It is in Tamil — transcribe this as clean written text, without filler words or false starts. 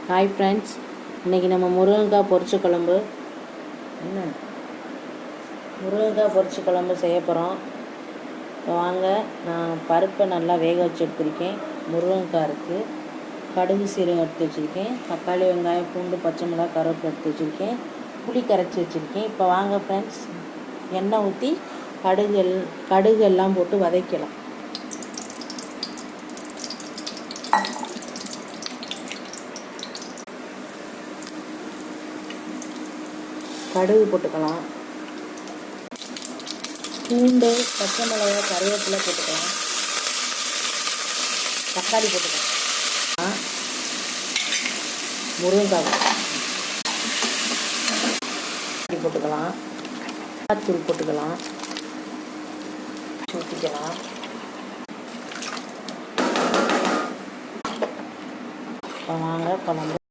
ஹாய் ஃப்ரெண்ட்ஸ், இன்றைக்கி நம்ம முருங்கைக்காய் பொரிச்ச குழம்பு செய்ய போகிறோம். இப்போ வாங்க, நான் பருப்பை நல்லா வேக வச்சு எடுத்துருக்கேன். முருங்கைக்காய் இருக்குது, கடுகு சீரகம் எடுத்து வச்சுருக்கேன், தக்காளி வெங்காயம் பூண்டு பச்சை மிளகாய் கருவேப்பிலை எடுத்து வச்சுருக்கேன், புளி கரைச்சி வச்சுருக்கேன். இப்போ வாங்க ஃப்ரெண்ட்ஸ், எண்ணெய் ஊற்றி கடுகு எல்லாம் போட்டு வதக்கலாம். கடுகு போட்டுக்கலாம், பூண்டு பச்சை மிளகாய் கருவேப்பிலை போட்டுக்கலாம், தக்காளி போட்டுக்கலாம், முருங்கைக்காய் போட்டுக்கலாம், தூள் போட்டுக்கலாம், ஊற்றிக்கலாம். வாங்க குழம்பு